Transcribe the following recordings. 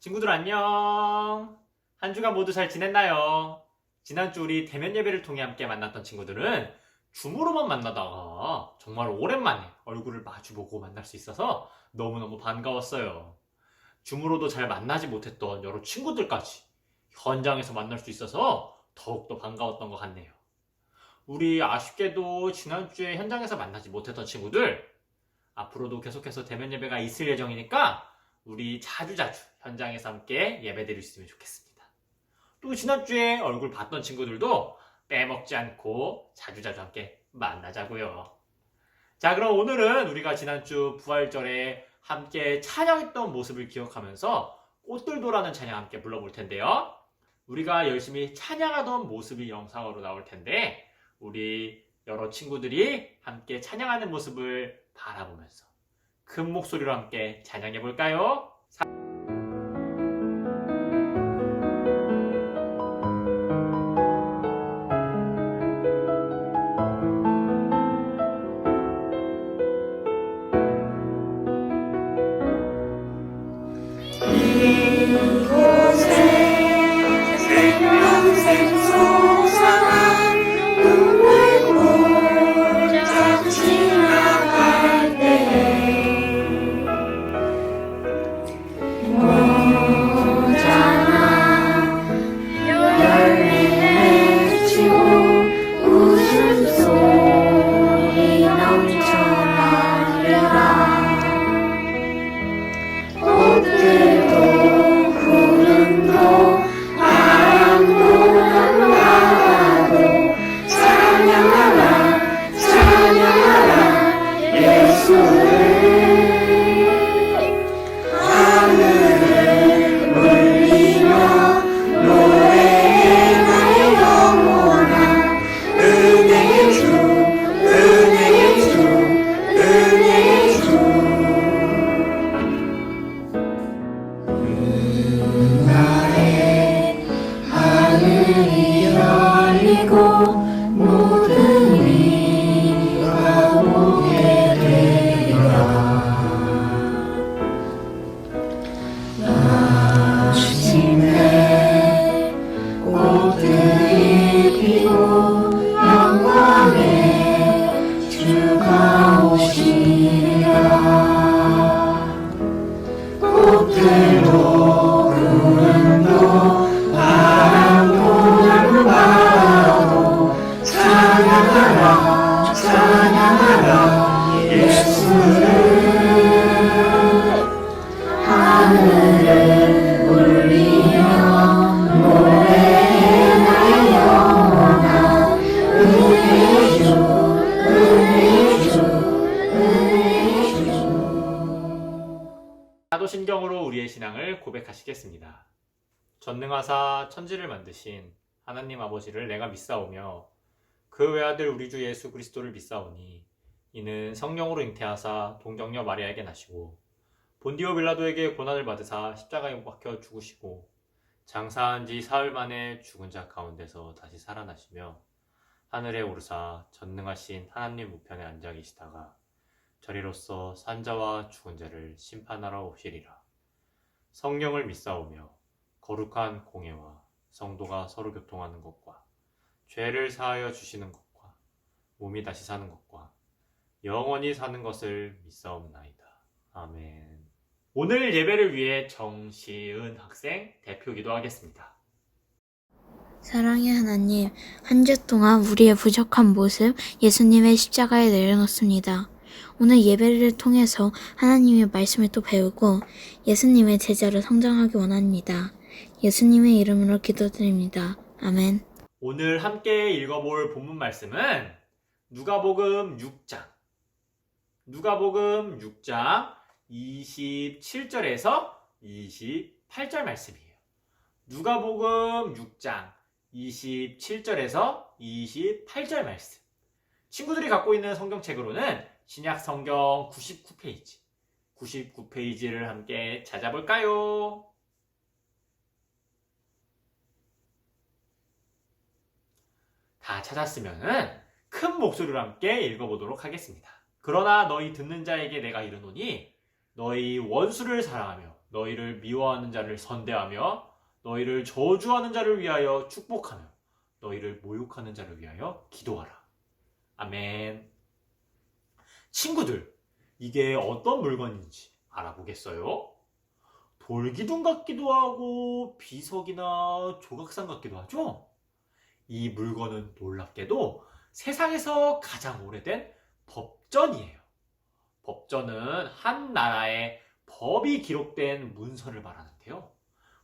친구들 안녕. 한 주간 모두 잘 지냈나요? 지난주 우리 대면 예배를 통해 함께 만났던 친구들은 줌으로만 만나다가 정말 오랜만에 얼굴을 마주보고 만날 수 있어서 너무너무 반가웠어요. 줌으로도 잘 만나지 못했던 여러 친구들까지 현장에서 만날 수 있어서 더욱더 반가웠던 것 같네요. 우리 아쉽게도 지난주에 현장에서 만나지 못했던 친구들, 앞으로도 계속해서 대면 예배가 있을 예정이니까 우리 자주자주 현장에서 함께 예배 드릴 수 있으면 좋겠습니다. 또 지난주에 얼굴 봤던 친구들도 빼먹지 않고 자주자주 함께 만나자고요. 자, 그럼 오늘은 우리가 지난주 부활절에 함께 찬양했던 모습을 기억하면서 꽃들도라는 찬양 함께 불러볼 텐데요. 우리가 열심히 찬양하던 모습이 영상으로 나올 텐데 우리 여러 친구들이 함께 찬양하는 모습을 바라보면서 큰 목소리로 함께 찬양해 볼까요? 이곳에 생명샘 솟아난 눈물 골짝 지나갈 때에 모자라 열매 맺히고 웃음소리 넘쳐나리라. 꽃들도 구름도 바람도 나도 찬양하라 찬양하라 예수를. 하늘을 울리며 노래해 나의 영혼아. 은혜의 주 은혜의 주 은혜의 주. 그날에 하늘이 열리고 모든 이가 보게 되리라. 아침에 꽃들이 피고 영광의 주가 오시리라. 꽃들도 구름도 바람도 나도 찬양하라 찬양하라 예수를. 하늘을 울리며 노래해 나의 영혼아. 은혜의 주 은혜의 주 은혜의 주. 사도신경으로 우리의 신앙을 고백하시겠습니다. 전능하사 천지를 만드신 하나님 아버지를 내가 믿사오며 그 외아들 우리 주 예수 그리스도를 믿사오니 이는 성령으로 잉태하사 동정녀 마리아에게 나시고 본디오 빌라도에게 고난을 받으사 십자가에 못 박혀 죽으시고 장사한 지 사흘 만에 죽은 자 가운데서 다시 살아나시며 하늘에 오르사 전능하신 하나님 우편에 앉아 계시다가 저리로서 산자와 죽은 자를 심판하러 오시리라. 성령을 믿사오며 거룩한 공예와 성도가 서로 교통하는 것과 죄를 사하여 주시는 것과 몸이 다시 사는 것과 영원히 사는 것을 믿사옵나이다. 아멘. 오늘 예배를 위해 정시은 학생 대표 기도하겠습니다. 사랑의 하나님, 한 주 동안 우리의 부족한 모습 예수님의 십자가에 내려놓습니다. 오늘 예배를 통해서 하나님의 말씀을 또 배우고 예수님의 제자로 성장하기 원합니다. 예수님의 이름으로 기도드립니다. 아멘. 오늘 함께 읽어볼 본문 말씀은 누가복음 6장 27절에서 28절 말씀이에요. 누가복음 6장 27절에서 28절 말씀. 친구들이 갖고 있는 성경책으로는 신약 성경 99페이지를 함께 찾아볼까요? 다 찾았으면은 큰 목소리로 함께 읽어보도록 하겠습니다. 그러나 너희 듣는 자에게 내가 이르노니 너희 원수를 사랑하며 너희를 미워하는 자를 선대하며 너희를 저주하는 자를 위하여 축복하며 너희를 모욕하는 자를 위하여 기도하라. 아멘. 친구들, 이게 어떤 물건인지 알아보겠어요? 돌기둥 같기도 하고 비석이나 조각상 같기도 하죠? 이 물건은 놀랍게도 세상에서 가장 오래된 법전이에요. 법전은 한 나라의 법이 기록된 문서를 말하는데요.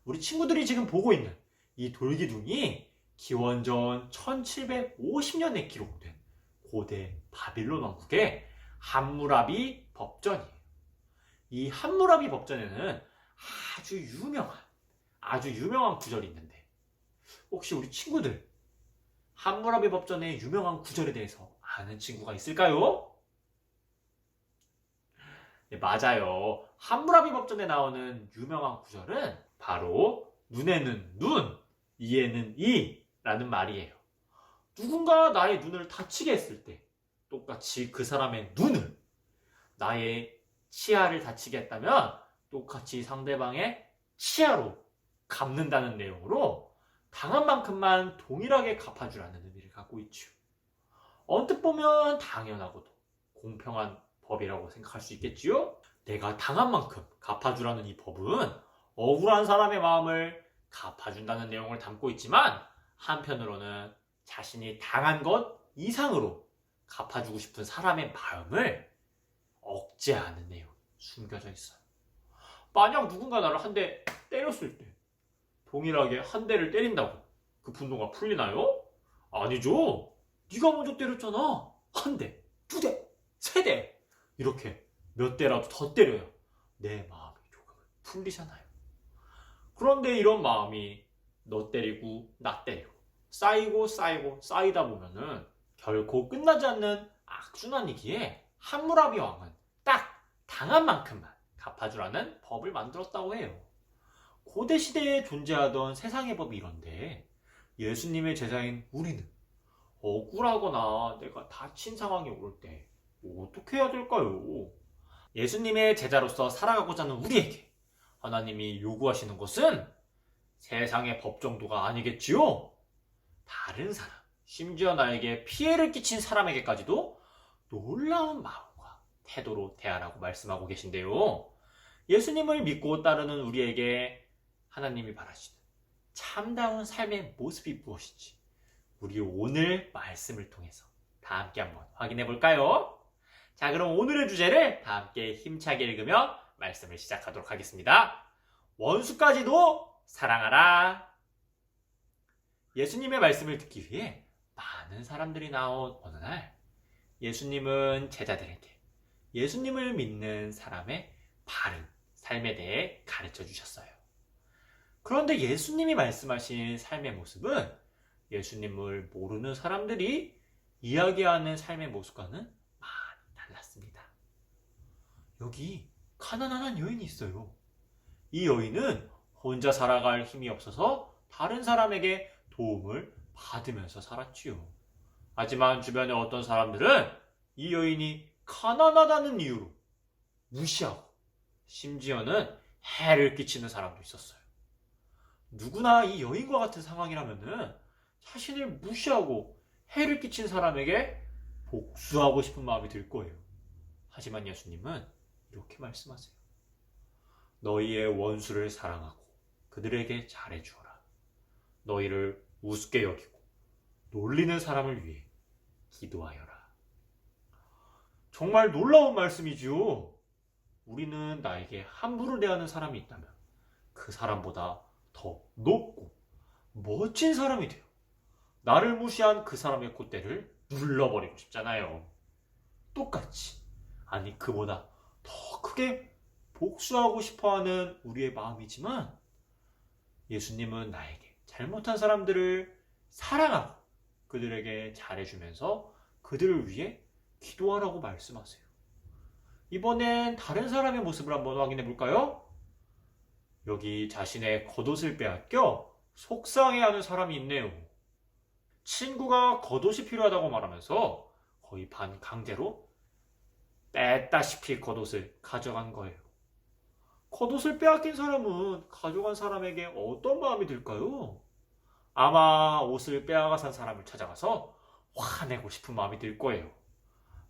우리 친구들이 지금 보고 있는 이 돌기둥이 기원전 1750년에 기록된 고대 바빌론 왕국의 함무라비 법전이에요. 이 함무라비 법전에는 아주 유명한 구절이 있는데 혹시 우리 친구들 함무라비 법전의 유명한 구절에 대해서 아는 친구가 있을까요? 네, 맞아요. 함무라비 법전에 나오는 유명한 구절은 바로 눈에는 눈, 이에는 이라는 말이에요. 누군가 나의 눈을 다치게 했을 때 똑같이 그 사람의 눈을, 나의 치아를 다치게 했다면 똑같이 상대방의 치아로 갚는다는 내용으로 당한 만큼만 동일하게 갚아주라는 의미를 갖고 있죠. 언뜻 보면 당연하고도 공평한 법이라고 생각할 수 있겠지요? 내가 당한 만큼 갚아주라는 이 법은 억울한 사람의 마음을 갚아준다는 내용을 담고 있지만 한편으로는 자신이 당한 것 이상으로 갚아주고 싶은 사람의 마음을 억제하는 내용이 숨겨져 있어요. 만약 누군가 나를 한 대 때렸을 때 동일하게 한 대를 때린다고 그 분노가 풀리나요? 아니죠. 네가 먼저 때렸잖아. 한 대, 두 대, 세 대 이렇게 몇 대라도 더 때려야 내 마음이 조금은 풀리잖아요. 그런데 이런 마음이 너 때리고 나 때리고 쌓이고 쌓이다 보면은 결코 끝나지 않는 악순환이기에 함무라비 왕은 딱 당한 만큼만 갚아주라는 법을 만들었다고 해요. 고대 시대에 존재하던 세상의 법이 이런데 예수님의 제자인 우리는 억울하거나 내가 다친 상황이 올 때 어떻게 해야 될까요? 예수님의 제자로서 살아가고자 하는 우리에게 하나님이 요구하시는 것은 세상의 법 정도가 아니겠지요? 다른 사람, 심지어 나에게 피해를 끼친 사람에게까지도 놀라운 마음과 태도로 대하라고 말씀하고 계신데요. 예수님을 믿고 따르는 우리에게 하나님이 바라시는 참다운 삶의 모습이 무엇인지 우리 오늘 말씀을 통해서 다 함께 한번 확인해 볼까요? 자, 그럼 오늘의 주제를 다 함께 힘차게 읽으며 말씀을 시작하도록 하겠습니다. 원수까지도 사랑하라. 예수님의 말씀을 듣기 위해 많은 사람들이 나온 어느 날 예수님은 제자들에게 예수님을 믿는 사람의 바른 삶에 대해 가르쳐 주셨어요. 그런데 예수님이 말씀하신 삶의 모습은 예수님을 모르는 사람들이 이야기하는 삶의 모습과는 많이 달랐습니다. 여기 가난한 여인이 있어요. 이 여인은 혼자 살아갈 힘이 없어서 다른 사람에게 도움을 받으면서 살았지요. 하지만 주변의 어떤 사람들은 이 여인이 가난하다는 이유로 무시하고 심지어는 해를 끼치는 사람도 있었어요. 누구나 이 여인과 같은 상황이라면은 자신을 무시하고 해를 끼친 사람에게 복수하고 싶은 마음이 들 거예요. 하지만 예수님은 이렇게 말씀하세요. 너희의 원수를 사랑하고 그들에게 잘해주어라. 너희를 우습게 여기고 놀리는 사람을 위해 기도하여라. 정말 놀라운 말씀이지요. 우리는 나에게 함부로 대하는 사람이 있다면 그 사람보다 더 높고 멋진 사람이 되어 나를 무시한 그 사람의 콧대를 눌러버리고 싶잖아요. 똑같이, 아니 그보다 더 크게 복수하고 싶어하는 우리의 마음이지만 예수님은 나에게 잘못한 사람들을 사랑하고 그들에게 잘해주면서 그들을 위해 기도하라고 말씀하세요. 이번엔 다른 사람의 모습을 한번 확인해 볼까요? 여기 자신의 겉옷을 빼앗겨 속상해하는 사람이 있네요. 친구가 겉옷이 필요하다고 말하면서 거의 반강제로 뺐다시피 겉옷을 가져간 거예요. 겉옷을 빼앗긴 사람은 가져간 사람에게 어떤 마음이 들까요? 아마 옷을 빼앗아간 사람을 찾아가서 화내고 싶은 마음이 들 거예요.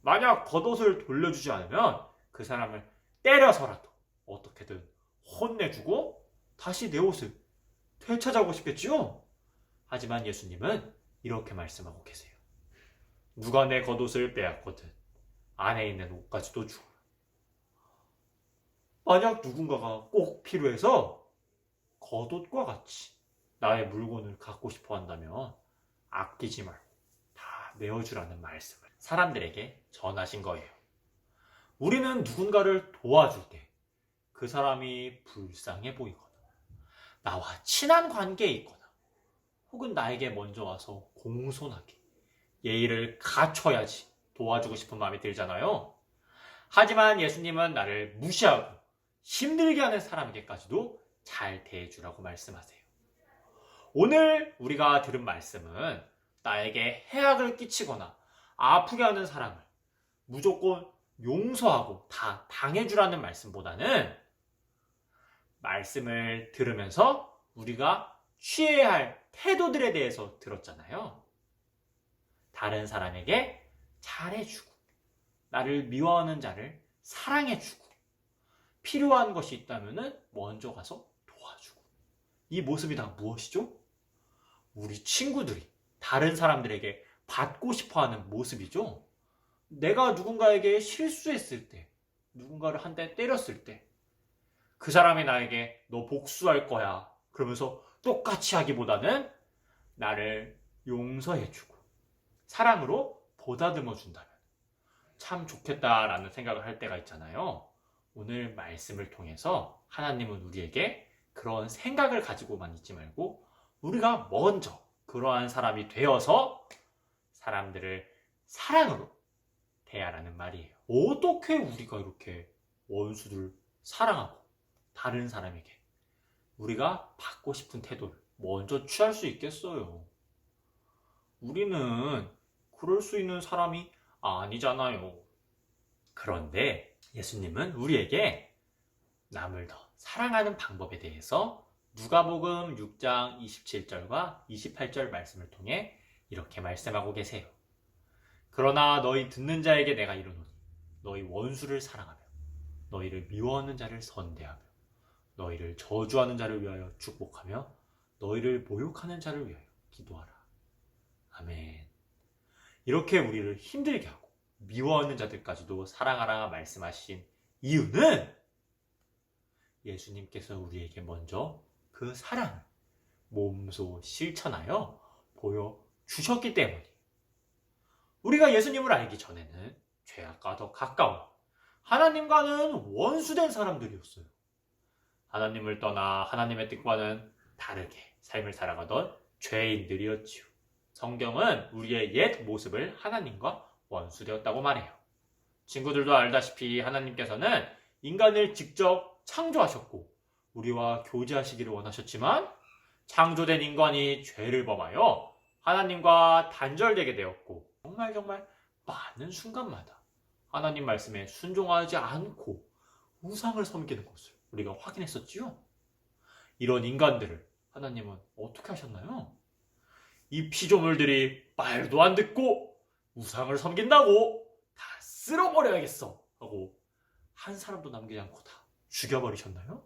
만약 겉옷을 돌려주지 않으면 그 사람을 때려서라도 어떻게든 혼내주고 다시 내 옷을 되찾아오고 싶겠지요? 하지만 예수님은 이렇게 말씀하고 계세요. 누가 내 겉옷을 빼앗거든 안에 있는 옷까지도 주어라. 만약 누군가가 꼭 필요해서 겉옷과 같이 나의 물건을 갖고 싶어 한다면 아끼지 말고 다 내어주라는 말씀을 사람들에게 전하신 거예요. 우리는 누군가를 도와줄 때 그 사람이 불쌍해 보이거나 나와 친한 관계에 있거나 혹은 나에게 먼저 와서 공손하게 예의를 갖춰야지 도와주고 싶은 마음이 들잖아요. 하지만 예수님은 나를 무시하고 힘들게 하는 사람에게까지도 잘 대해주라고 말씀하세요. 오늘 우리가 들은 말씀은 나에게 해악을 끼치거나 아프게 하는 사람을 무조건 용서하고 다 당해주라는 말씀보다는 말씀을 들으면서 우리가 취해야 할 태도들에 대해서 들었잖아요. 다른 사람에게 잘해주고 나를 미워하는 자를 사랑해주고 필요한 것이 있다면 먼저 가서 도와주고 이 모습이 다 무엇이죠? 우리 친구들이 다른 사람들에게 받고 싶어하는 모습이죠. 내가 누군가에게 실수했을 때 누군가를 한 대 때렸을 때 그 사람이 나에게 너 복수할 거야 그러면서 똑같이 하기보다는 나를 용서해주고 사랑으로 보다듬어 준다면 참 좋겠다라는 생각을 할 때가 있잖아요. 오늘 말씀을 통해서 하나님은 우리에게 그런 생각을 가지고만 있지 말고 우리가 먼저 그러한 사람이 되어서 사람들을 사랑으로 대하라는 말이에요. 어떻게 우리가 이렇게 원수를 사랑하고 다른 사람에게 우리가 받고 싶은 태도를 먼저 취할 수 있겠어요? 우리는 그럴 수 있는 사람이 아니잖아요. 그런데 예수님은 우리에게 남을 더 사랑하는 방법에 대해서 누가복음 6장 27절과 28절 말씀을 통해 이렇게 말씀하고 계세요. 그러나 너희 듣는 자에게 내가 이르노니 너희 원수를 사랑하며 너희를 미워하는 자를 선대하며 너희를 저주하는 자를 위하여 축복하며 너희를 모욕하는 자를 위하여 기도하라. 아멘. 이렇게 우리를 힘들게 하고 미워하는 자들까지도 사랑하라 말씀하신 이유는 예수님께서 우리에게 먼저 그 사랑을 몸소 실천하여 보여주셨기 때문이에요. 우리가 예수님을 알기 전에는 죄악과 더 가까운 하나님과는 원수된 사람들이었어요. 하나님을 떠나 하나님의 뜻과는 다르게 삶을 살아가던 죄인들이었지요. 성경은 우리의 옛 모습을 하나님과 원수되었다고 말해요. 친구들도 알다시피 하나님께서는 인간을 직접 창조하셨고 우리와 교제하시기를 원하셨지만 창조된 인간이 죄를 범하여 하나님과 단절되게 되었고 정말 많은 순간마다 하나님 말씀에 순종하지 않고 우상을 섬기는 것을 우리가 확인했었지요. 이런 인간들을 하나님은 어떻게 하셨나요? 이 피조물들이 말도 안 듣고 우상을 섬긴다고 다 쓸어버려야겠어 하고 한 사람도 남기지 않고 다 죽여버리셨나요?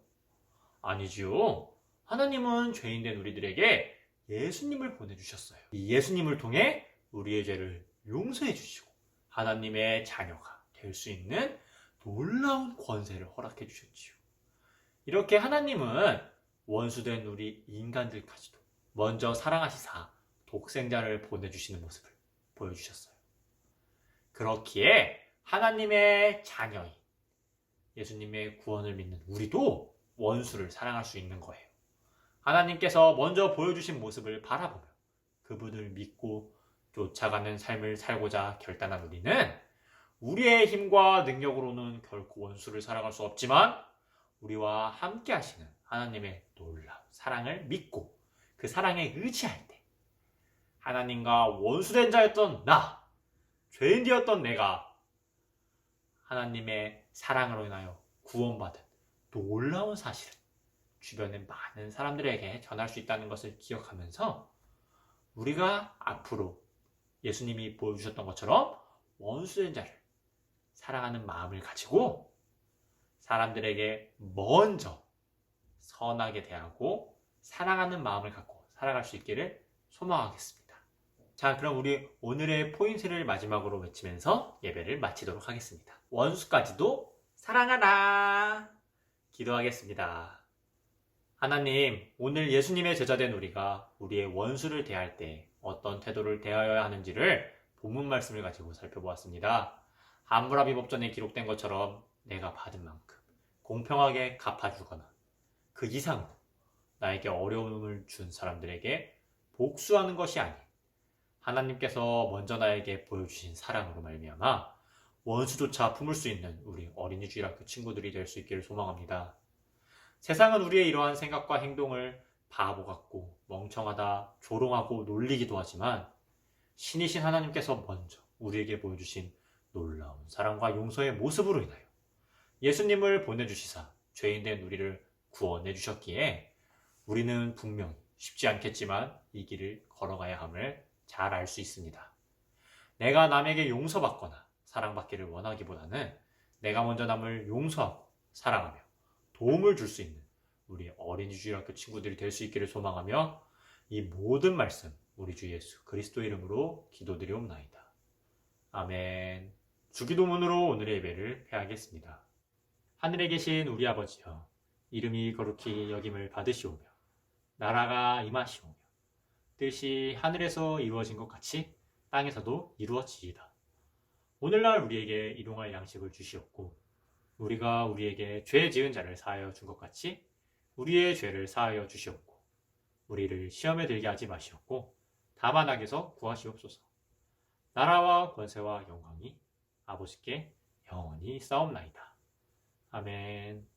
아니지요. 하나님은 죄인된 우리들에게 예수님을 보내주셨어요. 이 예수님을 통해 우리의 죄를 용서해 주시고 하나님의 자녀가 될 수 있는 놀라운 권세를 허락해 주셨지요. 이렇게 하나님은 원수된 우리 인간들까지도 먼저 사랑하시사 독생자를 보내주시는 모습을 보여주셨어요. 그렇기에 하나님의 자녀인 예수님의 구원을 믿는 우리도 원수를 사랑할 수 있는 거예요. 하나님께서 먼저 보여주신 모습을 바라보며 그분을 믿고 쫓아가는 삶을 살고자 결단한 우리는 우리의 힘과 능력으로는 결코 원수를 사랑할 수 없지만 우리와 함께 하시는 하나님의 놀라운 사랑을 믿고 그 사랑에 의지할 때 하나님과 원수된 자였던 나, 죄인 되었던 내가 하나님의 사랑으로 인하여 구원받은 놀라운 사실은 주변의 많은 사람들에게 전할 수 있다는 것을 기억하면서 우리가 앞으로 예수님이 보여주셨던 것처럼 원수된 자를 사랑하는 마음을 가지고 사람들에게 먼저 선하게 대하고 사랑하는 마음을 갖고 살아갈 수 있기를 소망하겠습니다. 자, 그럼 우리 오늘의 포인트를 마지막으로 외치면서 예배를 마치도록 하겠습니다. 원수까지도 사랑하라! 기도하겠습니다. 하나님, 오늘 예수님의 제자된 우리가 우리의 원수를 대할 때 어떤 태도를 대하여야 하는지를 본문 말씀을 가지고 살펴보았습니다. 함무라비 법전에 기록된 것처럼 내가 받은 만큼 공평하게 갚아주거나 그 이상으로 나에게 어려움을 준 사람들에게 복수하는 것이 아닌 하나님께서 먼저 나에게 보여주신 사랑으로 말미암아 원수조차 품을 수 있는 우리 어린이 주일학교 친구들이 될 수 있기를 소망합니다. 세상은 우리의 이러한 생각과 행동을 바보 같고 멍청하다, 조롱하고 놀리기도 하지만 신이신 하나님께서 먼저 우리에게 보여주신 놀라운 사랑과 용서의 모습으로 인하여 예수님을 보내주시사 죄인된 우리를 구원해 주셨기에 우리는 분명 쉽지 않겠지만 이 길을 걸어가야 함을 잘 알 수 있습니다. 내가 남에게 용서받거나 사랑받기를 원하기보다는 내가 먼저 남을 용서하고 사랑하며 도움을 줄 수 있는 우리 어린이 주일학교 친구들이 될 수 있기를 소망하며 이 모든 말씀 우리 주 예수 그리스도 이름으로 기도드리옵나이다. 아멘. 주기도문으로 오늘의 예배를 폐하겠습니다. 하늘에 계신 우리 아버지여, 이름이 거룩히 여김을 받으시오며 나라가 임하시오며 뜻이 하늘에서 이루어진 것 같이 땅에서도 이루어지이다. 오늘날 우리에게 일용할 양식을 주시옵고 우리가 우리에게 죄 지은 자를 사하여 준 것 같이 우리의 죄를 사하여 주시옵고 우리를 시험에 들게 하지 마시옵고 다만 악에서 구하시옵소서. 나라와 권세와 영광이 아버지께 영원히 싸움나이다. 아멘.